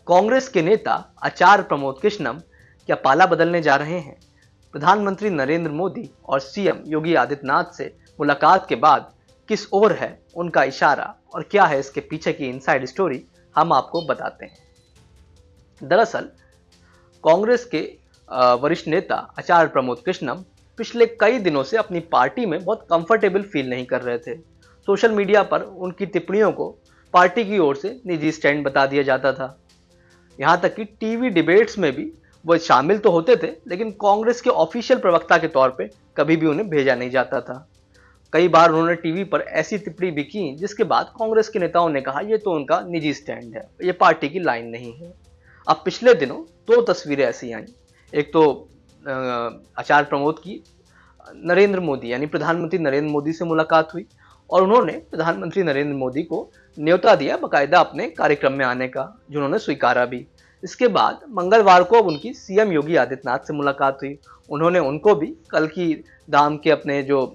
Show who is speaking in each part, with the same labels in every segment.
Speaker 1: कांग्रेस के नेता आचार्य प्रमोद कृष्णम क्या पाला बदलने जा रहे हैं? प्रधानमंत्री नरेंद्र मोदी और सीएम योगी आदित्यनाथ से मुलाकात के बाद किस ओर है उनका इशारा और क्या है इसके पीछे की इनसाइड स्टोरी, हम आपको बताते हैं। दरअसल कांग्रेस के वरिष्ठ नेता आचार्य प्रमोद कृष्णम पिछले कई दिनों से अपनी पार्टी में बहुत कंफर्टेबल फील नहीं कर रहे थे। सोशल मीडिया पर उनकी टिप्पणियों को पार्टी की ओर से निजी स्टैंड बता दिया जाता था। यहाँ तक कि टीवी डिबेट्स में भी वो शामिल तो होते थे, लेकिन कांग्रेस के ऑफिशियल प्रवक्ता के तौर पे कभी भी उन्हें भेजा नहीं जाता था। कई बार उन्होंने टीवी पर ऐसी टिप्पणी भी की जिसके बाद कांग्रेस के नेताओं ने कहा ये तो उनका निजी स्टैंड है, ये पार्टी की लाइन नहीं है। अब पिछले दिनों दो तस्वीरें ऐसी आई। एक तो आचार्य प्रमोद की नरेंद्र मोदी यानी प्रधानमंत्री नरेंद्र मोदी से मुलाकात हुई और उन्होंने प्रधानमंत्री नरेंद्र मोदी को न्योता दिया बाकायदा अपने कार्यक्रम में आने का, जो उन्होंने स्वीकारा भी। इसके बाद मंगलवार को अब उनकी सीएम योगी आदित्यनाथ से मुलाकात हुई। उन्होंने उनको भी कल की दाम के अपने जो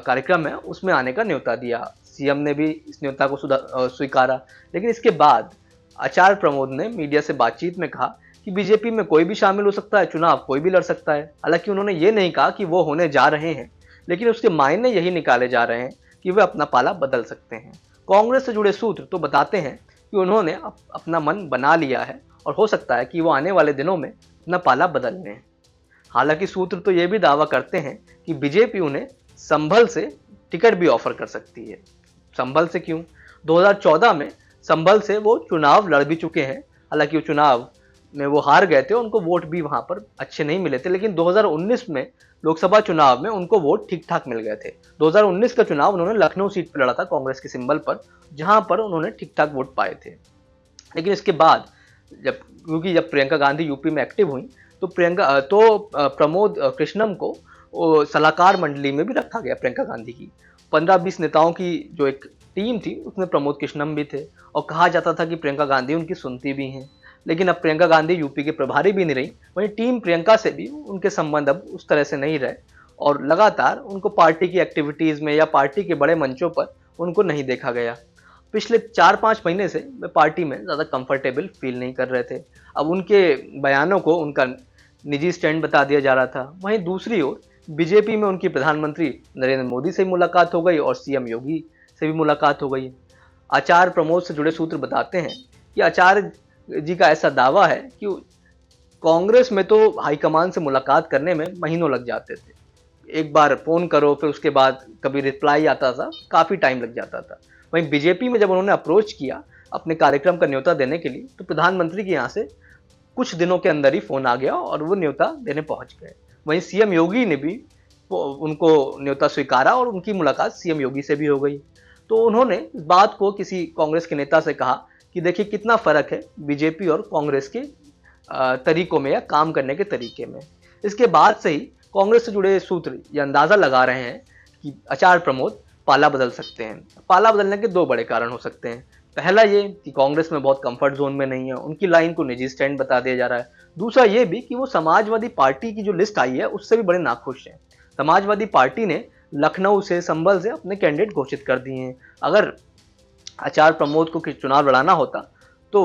Speaker 1: कार्यक्रम है उसमें आने का न्योता दिया। सीएम ने भी इस न्योता को स्वीकारा। लेकिन इसके बाद आचार्य प्रमोद ने मीडिया से बातचीत में कहा कि बीजेपी में कोई भी शामिल हो सकता है, चुनाव कोई भी लड़ सकता है। हालांकि उन्होंने ये नहीं कहा कि वो होने जा रहे हैं, लेकिन उसके मायने यही निकाले जा रहे हैं कि वे अपना पाला बदल सकते हैं। कांग्रेस से जुड़े सूत्र तो बताते हैं कि उन्होंने अपना मन बना लिया है और हो सकता है कि वो आने वाले दिनों में अपना पाला बदल लें। हालांकि सूत्र तो ये भी दावा करते हैं कि बीजेपी उन्हें संभल से टिकट भी ऑफर कर सकती है। संभल से क्यों? 2014 में संभल से वो चुनाव लड़ भी चुके हैं। हालांकि वो चुनाव में वो हार गए थे, उनको वोट भी वहां पर अच्छे नहीं मिले थे, लेकिन 2019 में लोकसभा चुनाव में उनको वोट ठीक ठाक मिल गए थे। 2019 का चुनाव उन्होंने लखनऊ सीट पर लड़ा था कांग्रेस के सिंबल पर, जहां पर उन्होंने ठीक ठाक वोट पाए थे। लेकिन इसके बाद क्योंकि जब प्रियंका गांधी यूपी में एक्टिव हुई तो प्रमोद कृष्णम को सलाहकार मंडली में भी रखा गया। प्रियंका गांधी की 15-20 नेताओं की जो एक टीम थी उसमें प्रमोद कृष्णम भी थे और कहा जाता था कि प्रियंका गांधी उनकी सुनती भी हैं। लेकिन अब प्रियंका गांधी यूपी के प्रभारी भी नहीं रही, वहीं टीम प्रियंका से भी उनके संबंध अब उस तरह से नहीं रहे और लगातार उनको पार्टी की एक्टिविटीज में या पार्टी के बड़े मंचों पर उनको नहीं देखा गया। पिछले 4-5 महीने से वे पार्टी में ज़्यादा कंफर्टेबल फील नहीं कर रहे थे। अब उनके बयानों को उनका निजी स्टैंड बता दिया जा रहा था। वहीं दूसरी ओर बीजेपी में उनकी प्रधानमंत्री नरेंद्र मोदी से मुलाकात हो गई और सीएम योगी से भी मुलाकात हो गई। आचार्य प्रमोद से जुड़े सूत्र बताते हैं कि आचार्य जी का ऐसा दावा है कि कांग्रेस में तो हाईकमान से मुलाकात करने में महीनों लग जाते थे। एक बार फोन करो, फिर उसके बाद कभी रिप्लाई आता था, काफी टाइम लग जाता था। वहीं बीजेपी में जब उन्होंने अप्रोच किया अपने कार्यक्रम का न्योता देने के लिए, तो प्रधानमंत्री के यहाँ से कुछ दिनों के अंदर ही फोन आ गया और वो न्योता देने पहुंच गए। वहीं सीएम योगी ने भी उनको न्योता स्वीकारा और उनकी मुलाकात सीएम योगी से भी हो गई। तो उन्होंने इस बात को किसी कांग्रेस के नेता से कहा कि देखिए कितना फर्क है बीजेपी और कांग्रेस के तरीकों में या काम करने के तरीके में। इसके बाद से ही कांग्रेस से जुड़े सूत्र ये अंदाजा लगा रहे हैं कि आचार्य प्रमोद पाला बदल सकते हैं। पाला बदलने के दो बड़े कारण हो सकते हैं। पहला ये कि कांग्रेस में बहुत कंफर्ट जोन में नहीं है, उनकी लाइन को निजी स्टैंड बता दिया जा रहा है। दूसरा ये भी कि वो समाजवादी पार्टी की जो लिस्ट आई है उससे भी बड़े नाखुश हैं। समाजवादी पार्टी ने लखनऊ से, संभल से अपने कैंडिडेट घोषित कर दिए हैं। अगर आचार्य प्रमोद को चुनाव लड़ाना होता तो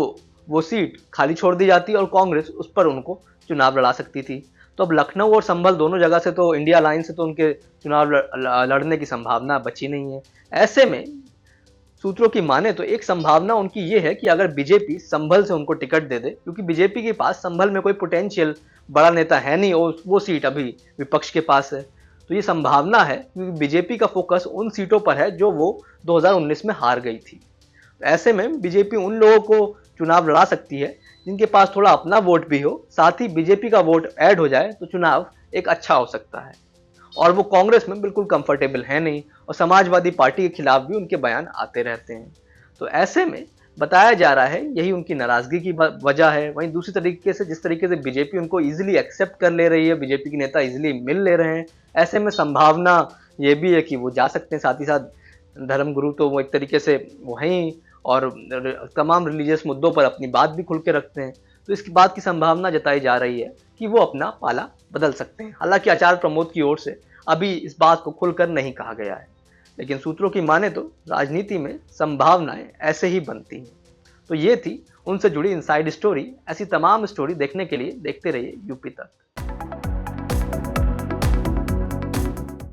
Speaker 1: वो सीट खाली छोड़ दी जाती और कांग्रेस उस पर उनको चुनाव लड़ा सकती थी। तो अब लखनऊ और संभल दोनों जगह से तो इंडिया लाइन से तो उनके चुनाव लड़ने की संभावना बची नहीं है। ऐसे में सूत्रों की माने तो एक संभावना उनकी ये है कि अगर बीजेपी संभल से उनको टिकट दे दे, क्योंकि बीजेपी के पास संभल में कोई पोटेंशियल बड़ा नेता है नहीं और वो सीट अभी विपक्ष के पास है, तो ये संभावना है क्योंकि बीजेपी का फोकस उन सीटों पर है जो वो 2019 में हार गई थी। ऐसे में बीजेपी उन लोगों को चुनाव लड़ा सकती है जिनके पास थोड़ा अपना वोट भी हो, साथ ही बीजेपी का वोट ऐड हो जाए तो चुनाव एक अच्छा हो सकता है। और वो कांग्रेस में बिल्कुल कंफर्टेबल है नहीं और समाजवादी पार्टी के खिलाफ भी उनके बयान आते रहते हैं। तो ऐसे में बताया जा रहा है यही उनकी नाराजगी की वजह है। वहीं दूसरी तरीके से जिस तरीके से बीजेपी उनको इजीली एक्सेप्ट कर ले रही है, बीजेपी के नेता इजीली मिल ले रहे हैं, ऐसे में संभावना ये भी है कि वो जा सकते हैं। साथ ही साथ धर्मगुरु तो वो एक तरीके से वहीं और तमाम रिलीजियस मुद्दों पर अपनी बात भी खुल के रखते हैं। तो इसकी बात की संभावना जताई जा रही है कि वो अपना पाला बदल सकते हैं। हालांकि आचार्य प्रमोद की ओर से अभी इस बात को खुलकर नहीं कहा गया है, लेकिन सूत्रों की माने तो राजनीति में संभावनाएं ऐसे ही बनती हैं। तो ये थी उनसे जुड़ी इनसाइड स्टोरी। ऐसी तमाम स्टोरी देखने के लिए देखते रहिए यूपी तक।